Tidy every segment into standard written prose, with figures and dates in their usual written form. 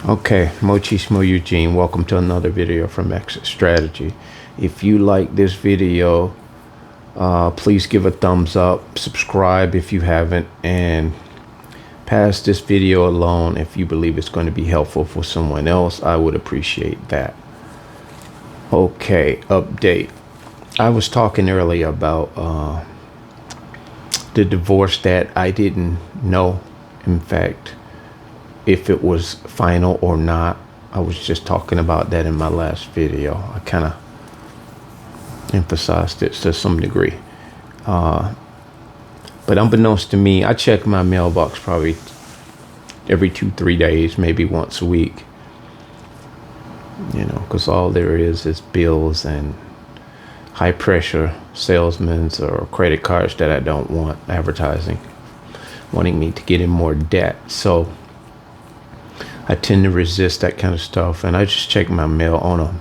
Okay, Mochismo Eugene, welcome to another video from Exit Strategy. If you like this video, please give a thumbs up, subscribe if you haven't, and pass this video along if you believe it's going to be helpful for someone else. I would appreciate that. Okay, update. I was talking earlier about the divorce that I didn't know, in fact, if it was final or not. I was just talking about that in my last video. I kind of emphasized it to some degree. But unbeknownst to me, I check my mailbox probably every 2-3 days, maybe once a week. You know, because all there is bills and high pressure salesmen or credit cards that I don't want advertising, wanting me to get in more debt. So I tend to resist that kind of stuff, and I just check my mail on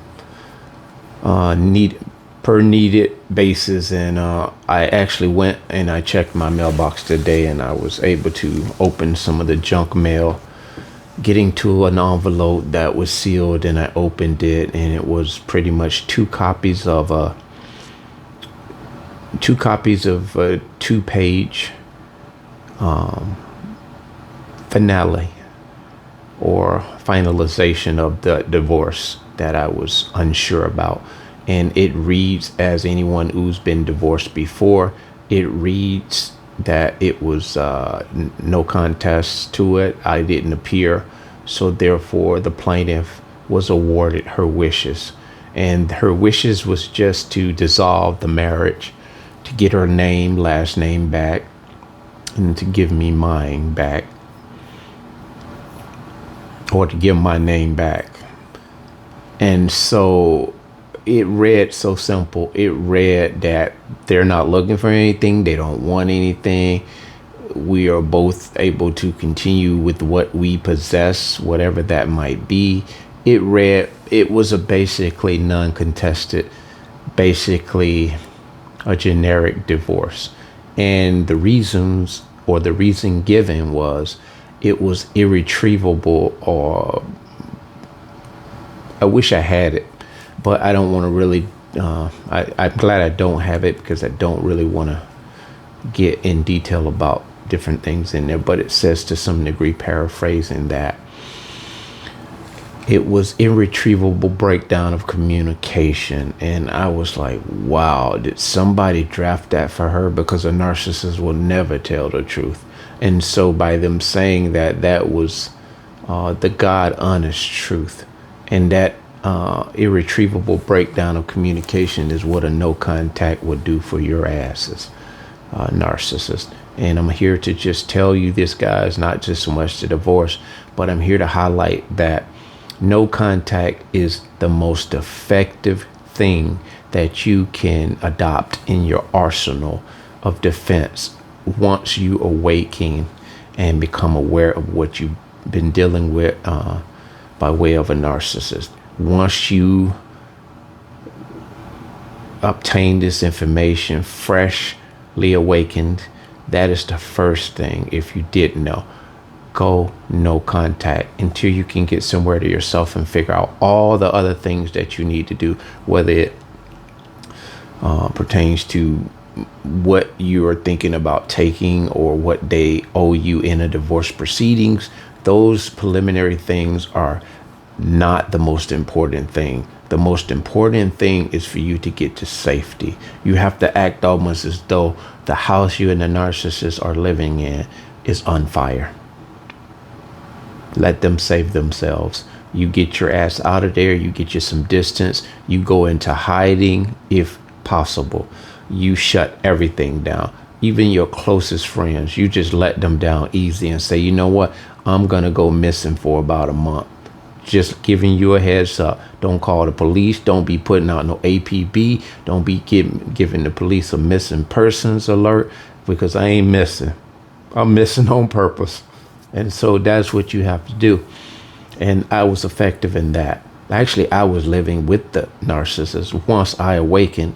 a needed basis. And I actually went and I checked my mailbox today, and I was able to open some of the junk mail, getting to an envelope that was sealed, and I opened it, and it was pretty much two copies of a 2-page finale or finalization of the divorce that I was unsure about. And it reads, as anyone who's been divorced before, it reads that it was no contest to it. I didn't appear. So therefore, the plaintiff was awarded her wishes. And her wishes was just to dissolve the marriage, to get her last name back, and to give me mine back, or to give my name back. And so it read so simple. It read that they're not looking for anything. They don't want anything. We are both able to continue with what we possess, whatever that might be. It read, it was a basically non-contested, basically a generic divorce. And the reasons, or the reason given, was it was irretrievable, or I wish I had it, but I don't want to really, I'm glad I don't have it, because I don't really want to get in detail about different things in there. But it says, to some degree, paraphrasing, that it was irretrievable breakdown of communication. And I was like, wow, did somebody draft that for her? Because a narcissist will never tell the truth. And so by them saying that, that was the God honest truth. And that irretrievable breakdown of communication is what a no contact would do for your asses, narcissist. And I'm here to just tell you this, guys, not just so much the divorce, but I'm here to highlight that no contact is the most effective thing that you can adopt in your arsenal of defense once you awaken and become aware of what you've been dealing with by way of a narcissist. Once you obtain this information freshly awakened, that is the first thing. If you didn't know, go no contact until you can get somewhere to yourself and figure out all the other things that you need to do, whether it pertains to what you are thinking about taking or what they owe you in a divorce proceedings. Those preliminary things are not the most important thing. The most important thing is for you to get to safety. You have to act almost as though the house you and the narcissist are living in is on fire. Let them save themselves. You get your ass out of there. You get you some distance. You go into hiding if possible. You shut everything down. Even your closest friends, you just let them down easy and say, you know what? I'm going to go missing for about a month. Just giving you a heads up. Don't call the police. Don't be putting out no APB. Don't be giving the police a missing persons alert, because I ain't missing. I'm missing on purpose. And so that's what you have to do. And I was effective in that. Actually, I was living with the narcissist. Once I awakened,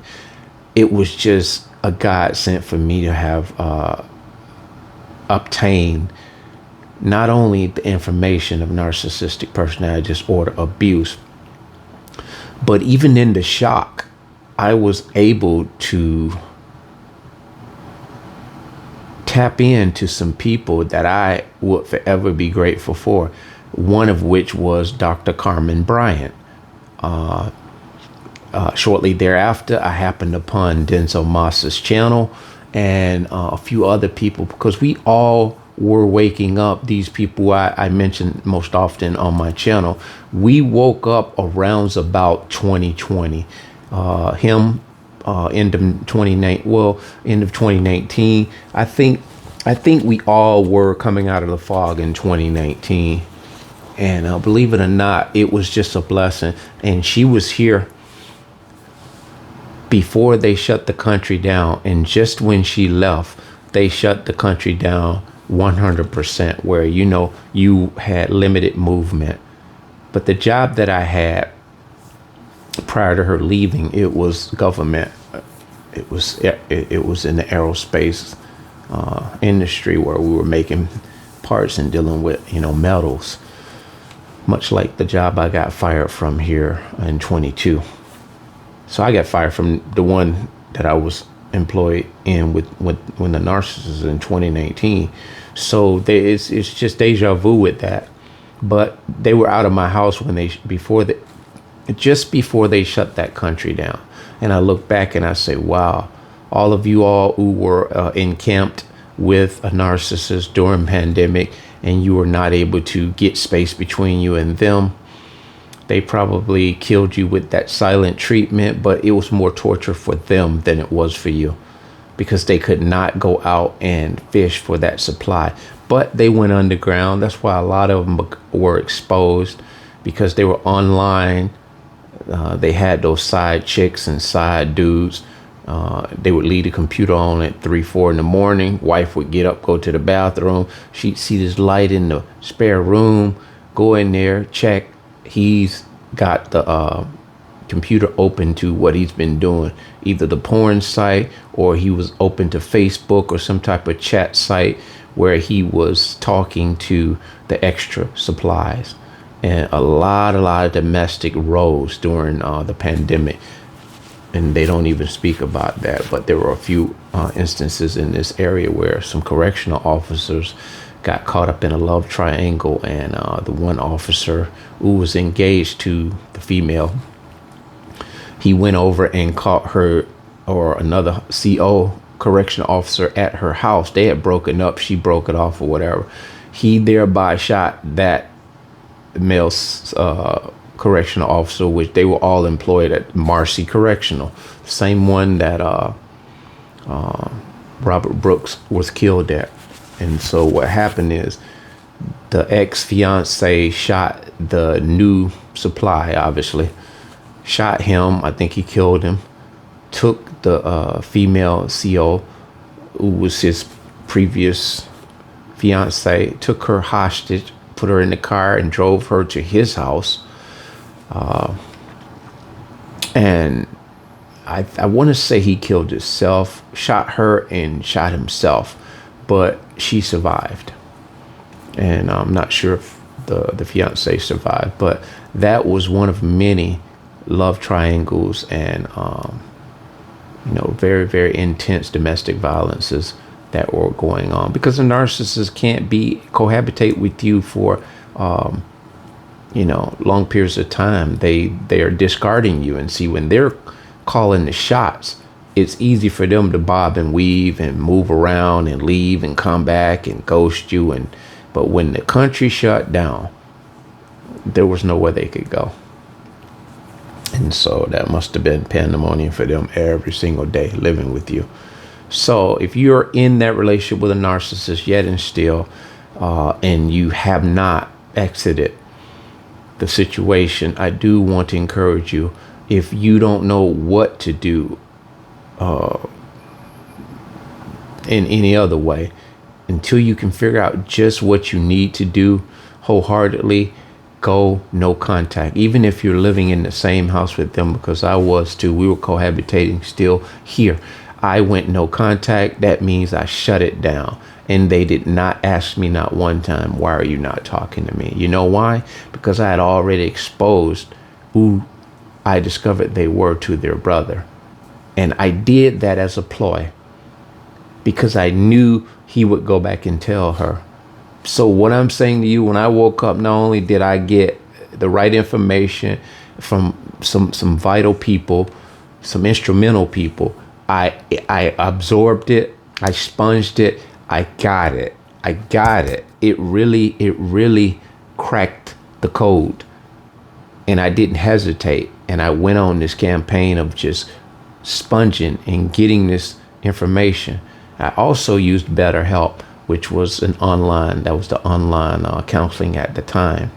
it was just a godsend for me to have obtained not only the information of narcissistic personality disorder abuse, but even in the shock, I was able to tap into some people that I would forever be grateful for. One of which was Dr. Carmen Bryant. Shortly thereafter, I happened upon Denzel Moss's channel and a few other people, because we all were waking up. These people I mentioned most often on my channel, we woke up around about 2020. End of 2019. I think we all were coming out of the fog in 2019. And believe it or not, it was just a blessing. And she was here before they shut the country down. And just when she left, they shut the country down 100%, where, you had limited movement. But the job that I had prior to her leaving, it was government. It was in the aerospace industry, where we were making parts and dealing with, metals. Much like the job I got fired from here in 22. So I got fired from the one that I was employed in with when the Narcissist in 2019. So it's just deja vu with that. But they were out of my house just before they shut that country down. And I look back and I say, wow, all of you all who were encamped with a narcissist during pandemic, and you were not able to get space between you and them, they probably killed you with that silent treatment, but it was more torture for them than it was for you, because they could not go out and fish for that supply. But they went underground. That's why a lot of them were exposed, because they were online. They had those side chicks and side dudes. They would leave the computer on at 3, 4 in the morning. Wife would get up, go to the bathroom. She'd see this light in the spare room, go in there, check. He's got the computer open to what he's been doing, either the porn site, or he was open to Facebook or some type of chat site where he was talking to the extra supplies. And a lot of domestic rose during the pandemic. And they don't even speak about that. But there were a few instances in this area where some correctional officers got caught up in a love triangle. And the one officer who was engaged to the female, he went over and caught her, or another CO, correctional officer, at her house. They had broken up. She broke it off or whatever. He thereby shot that male correctional officer, which they were all employed at Marcy Correctional, the same one that Robert Brooks was killed at. And so what happened is the ex-fiance shot the new supply, obviously, shot him. I think he killed him, took the female CO, who was his previous fiance, took her hostage, put her in the car and drove her to his house. And I want to say he killed himself, shot her and shot himself, but she survived. And I'm not sure if the fiance survived, but that was one of many love triangles and, very, very intense domestic violences that were going on, because a narcissist can't cohabitate with you for, long periods of time. They are discarding you. And see, when they're calling the shots, it's easy for them to bob and weave and move around and leave and come back and ghost you. But when the country shut down, there was nowhere they could go. And so that must have been pandemonium for them every single day living with you. So if you're in that relationship with a narcissist yet and still, and you have not exited the situation, I do want to encourage you, if you don't know what to do in any other way, until you can figure out just what you need to do wholeheartedly, go no contact. Even if you're living in the same house with them, because I was too, we were cohabitating still here. I went no contact. That means I shut it down. And they did not ask me not one time, why are you not talking to me? You know why? Because I had already exposed who I discovered they were to their brother. And I did that as a ploy because I knew he would go back and tell her. So what I'm saying to you, when I woke up, not only did I get the right information from some vital people, some instrumental people, I absorbed it, I sponged it, I got it. It really cracked the code. And I didn't hesitate. And I went on this campaign of just sponging and getting this information. I also used BetterHelp, which was the online counseling at the time.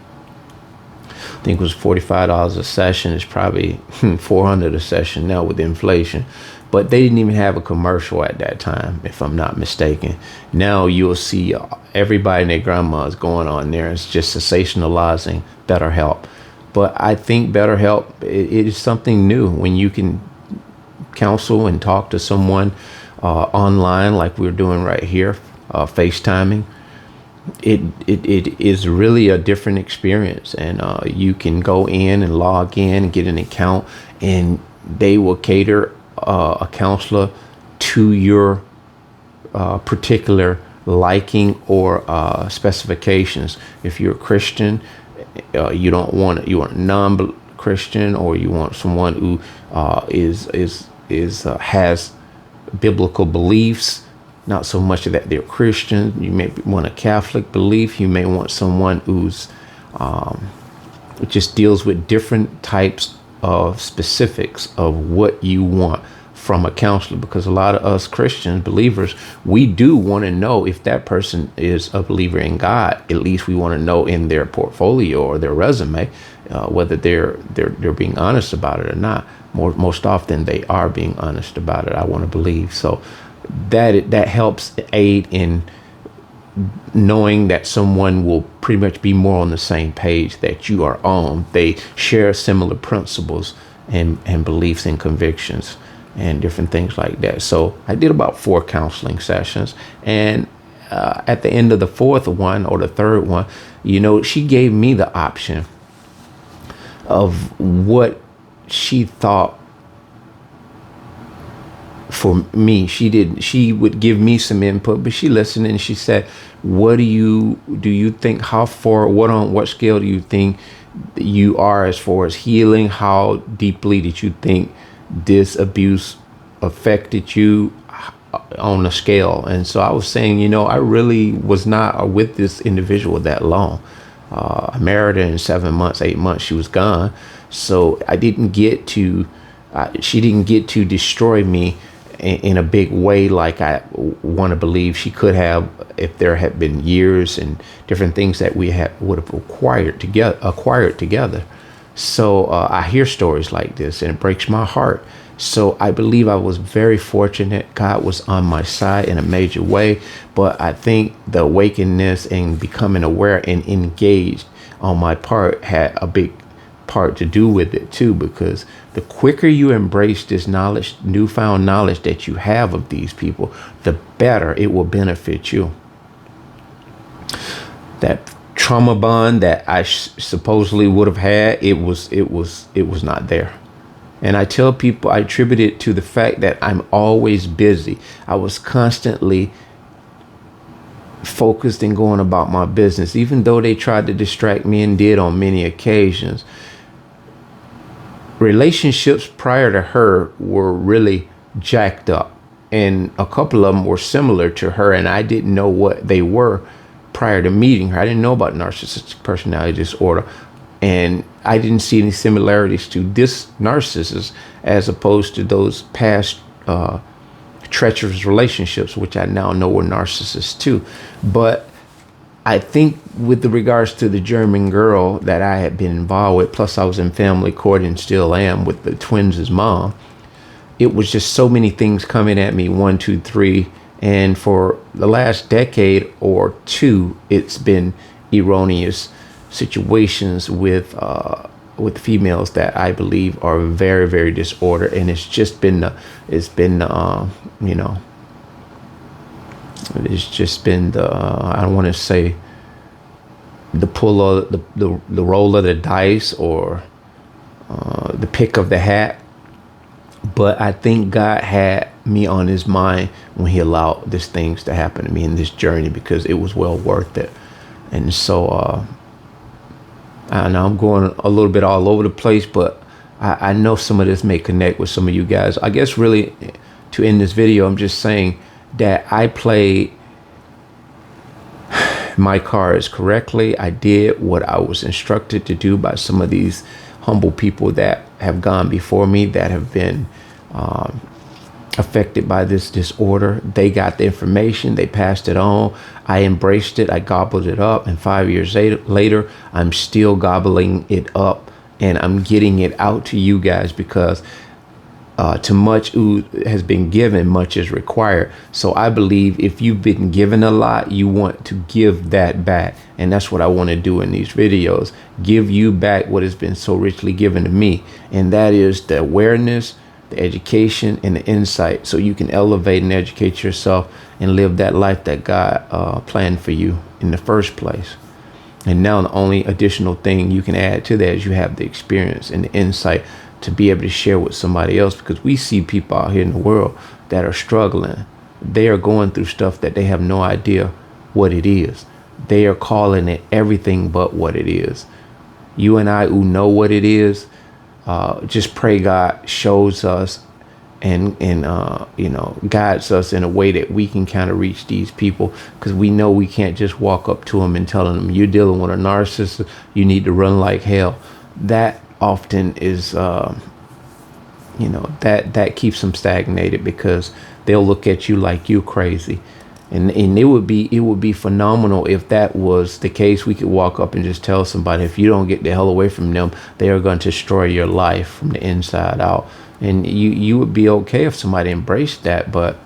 I think it was $45 a session. It's probably $400 a session now with inflation. But they didn't even have a commercial at that time, if I'm not mistaken. Now you'll see everybody and their grandmas going on there. It's just sensationalizing BetterHelp. But I think BetterHelp, it is something new when you can counsel and talk to someone online like we're doing right here, FaceTiming. It is really a different experience, and you can go in and log in and get an account, and they will cater a counselor to your particular liking or specifications. If you're a Christian, you want non-Christian, or you want someone who has biblical beliefs, not so much that they're Christian. You may want a Catholic belief. You may want someone who's just deals with different types of specifics of what you want from a counselor, because a lot of us Christian believers, we do want to know if that person is a believer in God. At least we want to know in their portfolio or their resume whether they're being honest about it or not. Most often they are being honest about it, I want to believe. So that helps aid in knowing that someone will pretty much be more on the same page that you are on. They share similar principles and beliefs and convictions and different things like that. So I did about 4 counseling sessions, and at the end of the 4th one or the 3rd one, she gave me the option of what she thought for me. She would give me some input, but she listened and she said, what do you think, how far, on what scale do you think you are as far as healing? How deeply did you think this abuse affected you on a scale? And so I was saying, I really was not with this individual that long. I married her in 7 months, 8 months, she was gone. So I didn't get to, she didn't get to destroy me in a big way like I want to believe she could have if there had been years and different things that we would have acquired together. So I hear stories like this and it breaks my heart. So I believe I was very fortunate. God was on my side in a major way. But I think the awakeness and becoming aware and engaged on my part had a big part to do with it too, because the quicker you embrace this knowledge, newfound knowledge that you have of these people, the better it will benefit you. That trauma bond that I supposedly would have had, it was not there. And I tell people I attribute it to the fact that I'm always busy. I was constantly focused and going about my business, even though they tried to distract me and did on many occasions. Relationships prior to her were really jacked up, and a couple of them were similar to her, and I didn't know what they were prior to meeting her. I didn't know about narcissistic personality disorder, and I didn't see any similarities to this narcissist as opposed to those past treacherous relationships, which I now know were narcissists too. But I think with regards to the German girl that I had been involved with, plus I was in family court and still am with the twins' mom, it was just so many things coming at me, 1, 2, 3. And for the last decade or two, it's been erroneous situations with females that I believe are very, very disordered. And it's just been, It's just been the I don't want to say the pull of the roll of the dice, or the pick of the hat, but I think God had me on his mind when he allowed these things to happen to me in this journey, because it was well worth it. And so I know I'm going a little bit all over the place, but I know some of this may connect with some of you guys. I guess really to end this video, I'm just saying that I played my cards correctly. I did what I was instructed to do by some of these humble people that have gone before me, that have been affected by this disorder. They got the information, they passed it on. I embraced it, I gobbled it up, and 5 years later, I'm still gobbling it up, and I'm getting it out to you guys, because to much who has been given, much is required. So I believe if you've been given a lot, you want to give that back. And that's what I want to do in these videos. Give you back what has been so richly given to me. And that is the awareness, the education, and the insight, so you can elevate and educate yourself and live that life that God planned for you in the first place. And now the only additional thing you can add to that is you have the experience and the insight to be able to share with somebody else, because we see people out here in the world that are struggling. They are going through stuff that they have no idea what it is. They are calling it everything but what it is. You and I who know what it is, just pray God shows us and guides us in a way that we can kind of reach these people, because we know we can't just walk up to them and telling them you're dealing with a narcissist, you need to run like hell. That often is that keeps them stagnated, because they'll look at you like you crazy. And it would be phenomenal if that was the case. We could walk up and just tell somebody, if you don't get the hell away from them, they are going to destroy your life from the inside out. And you would be okay if somebody embraced that, but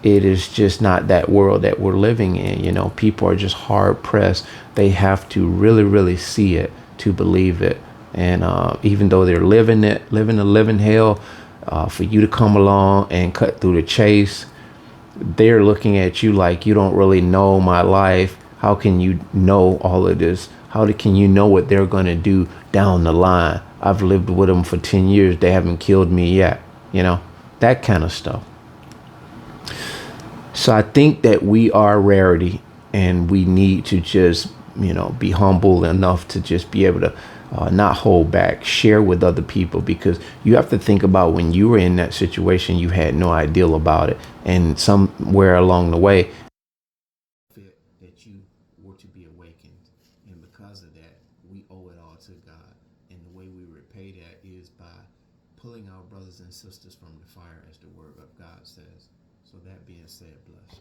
it is just not that world that we're living in. People are just hard pressed. They have to really, really see it to believe it. And even though they're living a living hell, for you to come along and cut through the chase, they're looking at you like, you don't really know my life. How can you know all of this? How can you know what they're going to do down the line? I've lived with them for 10 years. They haven't killed me yet. That kind of stuff. So I think that we are rarity, and we need to just, be humble enough to just be able to not hold back, share with other people, because you have to think about when you were in that situation, you had no idea about it. And somewhere along the way, that you were to be awakened. And because of that, we owe it all to God. And the way we repay that is by pulling our brothers and sisters from the fire, as the word of God says. So that being said, bless.